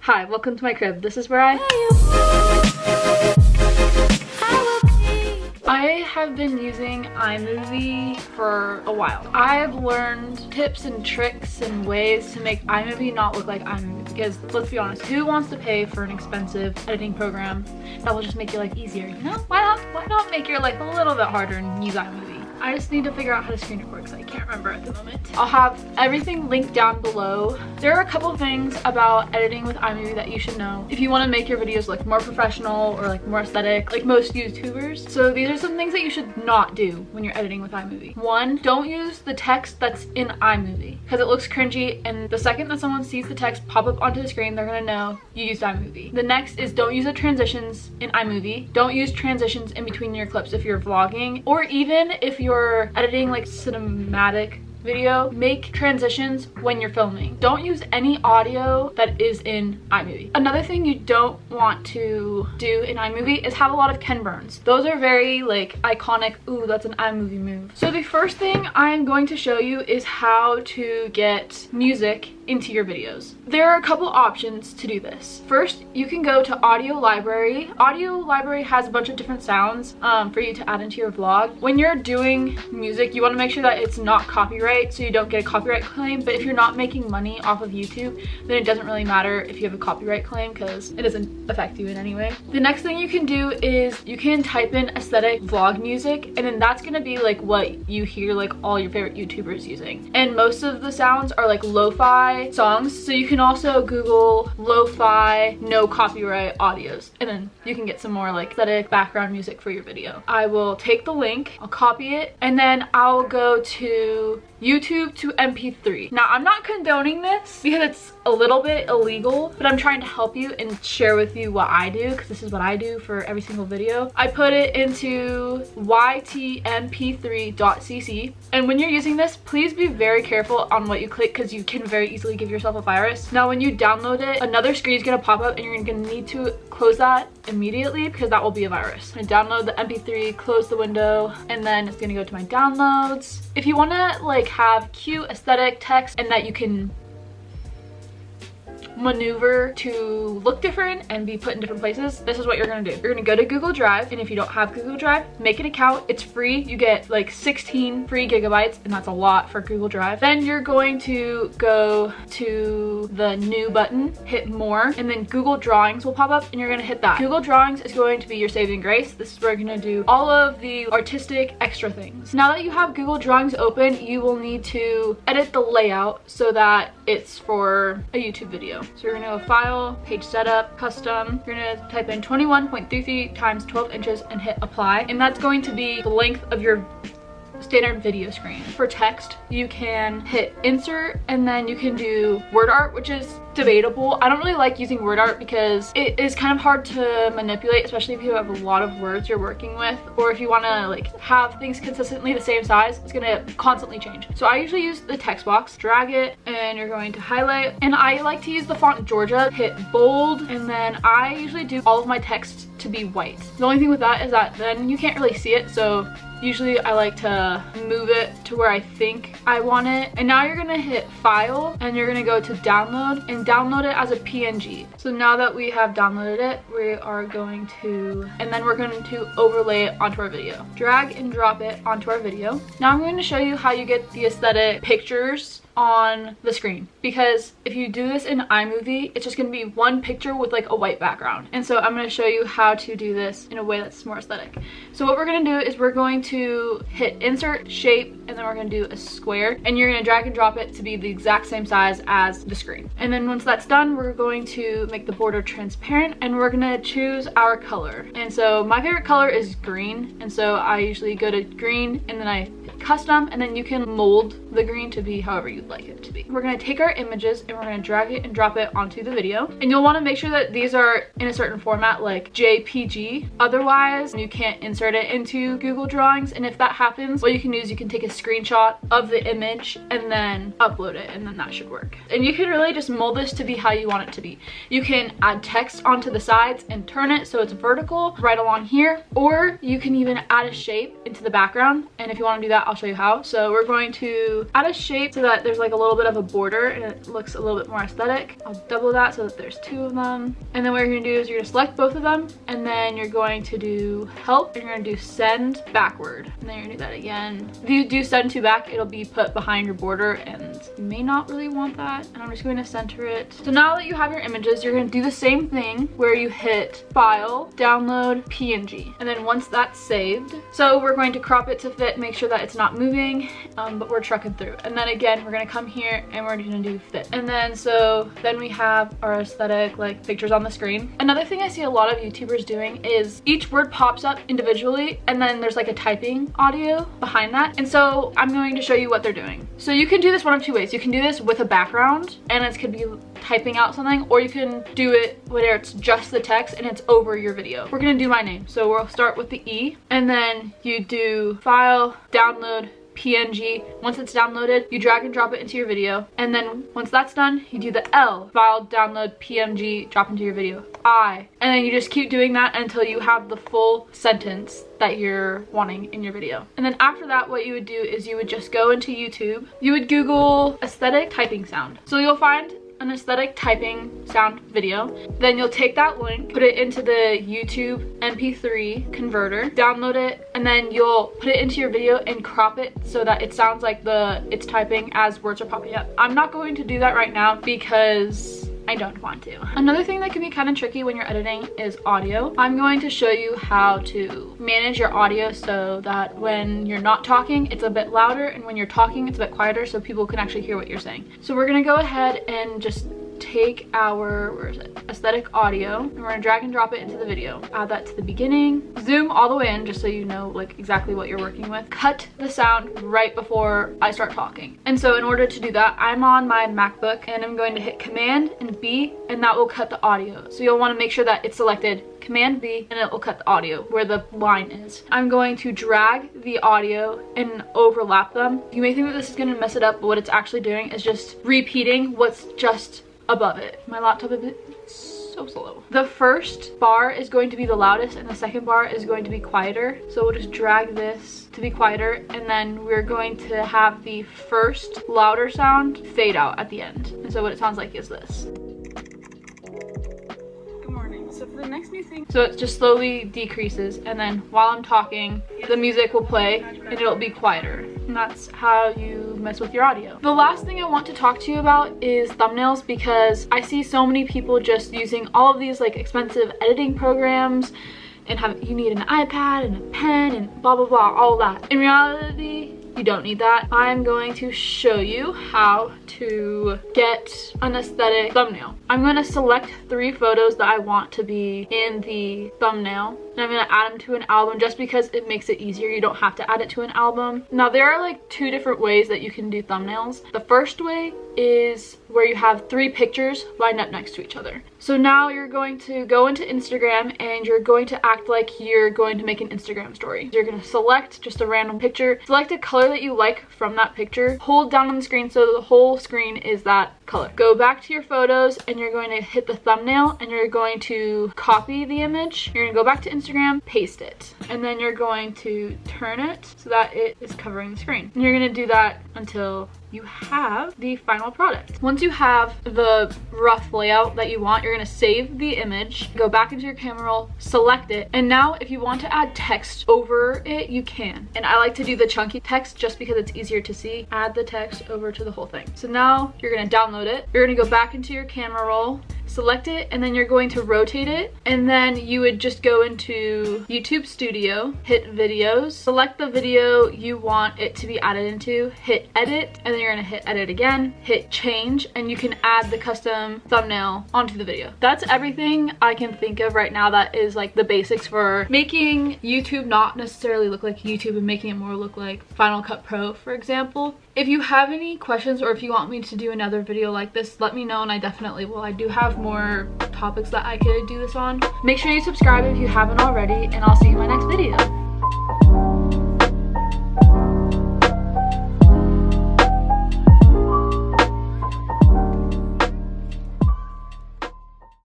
Hi, welcome to my crib. This is where I have been using iMovie for a while. I've learned tips and tricks and ways to make iMovie not look like iMovie, because let's be honest, who wants to pay for an expensive editing program that will just make your life easier? You know, why not make your life a little bit harder and use iMovie? I just need to figure out how to screen record because I can't remember at the moment. I'll have everything linked down below. There are a couple things about editing with iMovie that you should know if you want to make your videos look more professional or like more aesthetic, like most YouTubers. So these are some things that you should not do when you're editing with iMovie. One, don't use the text that's in iMovie because it looks cringy, and the second that someone sees the text pop up onto the screen, they're gonna know you used iMovie. The next is don't use the transitions in iMovie. Don't use transitions in between your clips if you're vlogging, or even if you're editing like cinematic video, make transitions when you're filming. Don't use any audio that is in iMovie. Another thing you don't want to do in iMovie is have a lot of Ken burns. Those are very like iconic, ooh, that's an iMovie move. So the first thing I'm going to show you is how to get music into your videos. There are a couple options to do this. First, you can go to Audio Library. Audio Library has a bunch of different sounds for you to add into your vlog. When you're doing music, you want to make sure that it's not copyright so you don't get a copyright claim, but if you're not making money off of YouTube, then it doesn't really matter if you have a copyright claim because it doesn't affect you in any way. The next thing you can do is you can type in aesthetic vlog music, and then that's gonna be like what you hear like all your favorite YouTubers using. And most of the sounds are like lo-fi songs, so you can also Google lo-fi no copyright audios, and then you can get some more like aesthetic background music for your video. I will take the link, I'll copy it, and then I'll go to YouTube to MP3. Now, I'm not condoning this because it's a little bit illegal, but I'm trying to help you and share with you what I do, because this is what I do for every single video. I put it into ytmp3.cc, and when you're using this, please be very careful on what you click because you can very easily give yourself a virus. Now, when you download it, another screen is gonna pop up and you're gonna need to close that immediately because that will be a virus. I download the MP3, close the window, and then it's gonna go to my downloads. If you wanna like have cute aesthetic text and that you can maneuver to look different and be put in different places, this is what you're gonna do. You're gonna go to Google Drive, and if you don't have Google Drive, make an account. It's free. You get like 16 free gigabytes, and that's a lot for Google Drive. Then you're going to go to the new button, hit more, and then Google Drawings will pop up, and you're gonna hit that. Google Drawings is going to be your saving grace. This is where you're gonna do all of the artistic extra things. Now that you have Google Drawings open, you will need to edit the layout so that it's for a YouTube video. So you're gonna go File, Page Setup, Custom. You're gonna type in 21.33 times 12 inches and hit Apply. And that's going to be the length of your standard video screen. For text, you can hit Insert, and then you can do word art, which is debatable. I don't really like using word art because it is kind of hard to manipulate, especially if you have a lot of words you're working with, or if you want to like have things consistently the same size, it's gonna constantly change. So I usually use the text box, drag it, and you're going to highlight, and I like to use the font Georgia, hit bold, and then I usually do all of my text to be white. The only thing with that is that then you can't really see it, so usually I like to move it to where I think I want it. And now you're gonna hit File, and you're gonna go to Download and download it as a PNG. So now that we have downloaded it, we are going to, and then we're going to overlay it onto our video. Drag and drop it onto our video. Now I'm going to show you how you get the aesthetic pictures on the screen, because if you do this in iMovie, it's just going to be one picture with like a white background. And so I'm going to show you how to do this in a way that's more aesthetic. So what we're going to do is we're going to hit Insert, Shape, and then we're going to do a square, and you're going to drag and drop it to be the exact same size as the screen. And then once that's done, we're going to make the border transparent, and we're going to choose our color. And so my favorite color is green, and so I usually go to green, and then I hit Custom, and then you can mold the green to be however you'd like it to be. We're going to take our images and we're going to drag it and drop it onto the video, and you'll want to make sure that these are in a certain format like JPG, otherwise you can't insert it into Google Drawings. And if that happens, what you can do is you can take a screenshot of the image and then upload it, and then that should work. And you can really just mold this to be how you want it to be. You can add text onto the sides and turn it so it's vertical right along here, or you can even add a shape into the background, and if you want to do that, I'll show you how. So we're going to add a shape so that there's like a little bit of a border and it looks a little bit more aesthetic. I'll double that so that there's 2 of them. And then what you're gonna do is you're gonna select both of them, and then you're going to do help, and you're gonna do send backward. And then you're gonna do that again. If you do send to back, it'll be put behind your border, and you may not really want that. And I'm just going to center it. So now that you have your images, you're gonna do the same thing where you hit File, Download, PNG. And then once that's saved, so we're going to crop it to fit, make sure that it's not moving, but we're trucking through. And then again, we're gonna come here and we're gonna do fit. And then then we have our aesthetic like pictures on the screen. Another thing I see a lot of YouTubers doing is each word pops up individually, and then there's like a typing audio behind that. And so I'm going to show you what they're doing. So you can do this one of 2 ways. You can do this with a background and it could be typing out something, or you can do it where it's just the text and it's over your video. We're gonna do my name. So we'll start with the E, and then you do File, Download, PNG. Once it's downloaded, you drag and drop it into your video. And then once that's done, you do the L, File, Download, PNG, drop into your video. I. And then you just keep doing that until you have the full sentence that you're wanting in your video. And then after that, what you would do is you would just go into YouTube. You would Google aesthetic typing sound. So you'll find an aesthetic typing sound video. Then you'll take that link, put it into the YouTube MP3 converter, download it, and then you'll put it into your video and crop it so that it sounds like it's typing as words are popping up. I'm not going to do that right now because I don't want to. Another thing that can be kind of tricky when you're editing is audio. I'm going to show you how to manage your audio so that when you're not talking, it's a bit louder, and when you're talking, it's a bit quieter so people can actually hear what you're saying. So we're gonna go ahead and just take our, where is it, aesthetic audio, and we're gonna drag and drop it into the video. Add that to the beginning, zoom all the way in just so you know like exactly what you're working with. Cut the sound right before I start talking. And so in order to do that, I'm on my MacBook and I'm going to hit Command and B, and that will cut the audio. So you'll want to make sure that it's selected Command B, and it will cut the audio where the line is. I'm going to drag the audio and overlap them. You may think that this is going to mess it up, but what it's actually doing is just repeating what's just above it. My laptop is so slow. The first bar is going to be the loudest and the second bar is going to be quieter. So we'll just drag this to be quieter, and then we're going to have the first louder sound fade out at the end. And so what it sounds like is this. So for the next new thing, so it just slowly decreases, and then while I'm talking, the music will play and it'll be quieter. And that's how you mess with your audio. The last thing I want to talk to you about is thumbnails, because I see so many people just using all of these like expensive editing programs and you need an iPad and a pen and blah blah blah, all that. In reality, you don't need that. I'm going to show you how to get an aesthetic thumbnail. I'm going to select 3 photos that I want to be in the thumbnail, and I'm going to add them to an album just because it makes it easier. You don't have to add it to an album. Now there are like 2 different ways that you can do thumbnails. The first way is where you have 3 pictures lined up next to each other. So now you're going to go into Instagram and you're going to act like you're going to make an Instagram story. You're going to select just a random picture, select a color that you like from that picture, hold down on the screen so the whole screen is that color. Go back to your photos and you're going to hit the thumbnail and you're going to copy the image. You're going to go back to Instagram, paste it, and then you're going to turn it so that it is covering the screen. And you're going to do that until you have the final product. Once you have the rough layout that you want, you're going to save the image, go back into your camera roll, select it, and now if you want to add text over it, you can. And I like to do the chunky text just because it's easier to see. Add the text over to the whole thing. So now you're going to download it. You're going to go back into your camera roll, select it, and then you're going to rotate it, and then you would just go into YouTube Studio, hit videos, select the video you want it to be added into, hit edit, and then you're gonna hit edit again, hit change, and you can add the custom thumbnail onto the video. That's everything I can think of right now that is like the basics for making YouTube not necessarily look like YouTube and making it more look like Final Cut Pro, for example. If you have any questions or if you want me to do another video like this, let me know and I definitely will. I do have more topics that I could do this on. Make sure you subscribe if you haven't already, and I'll see you in my next video.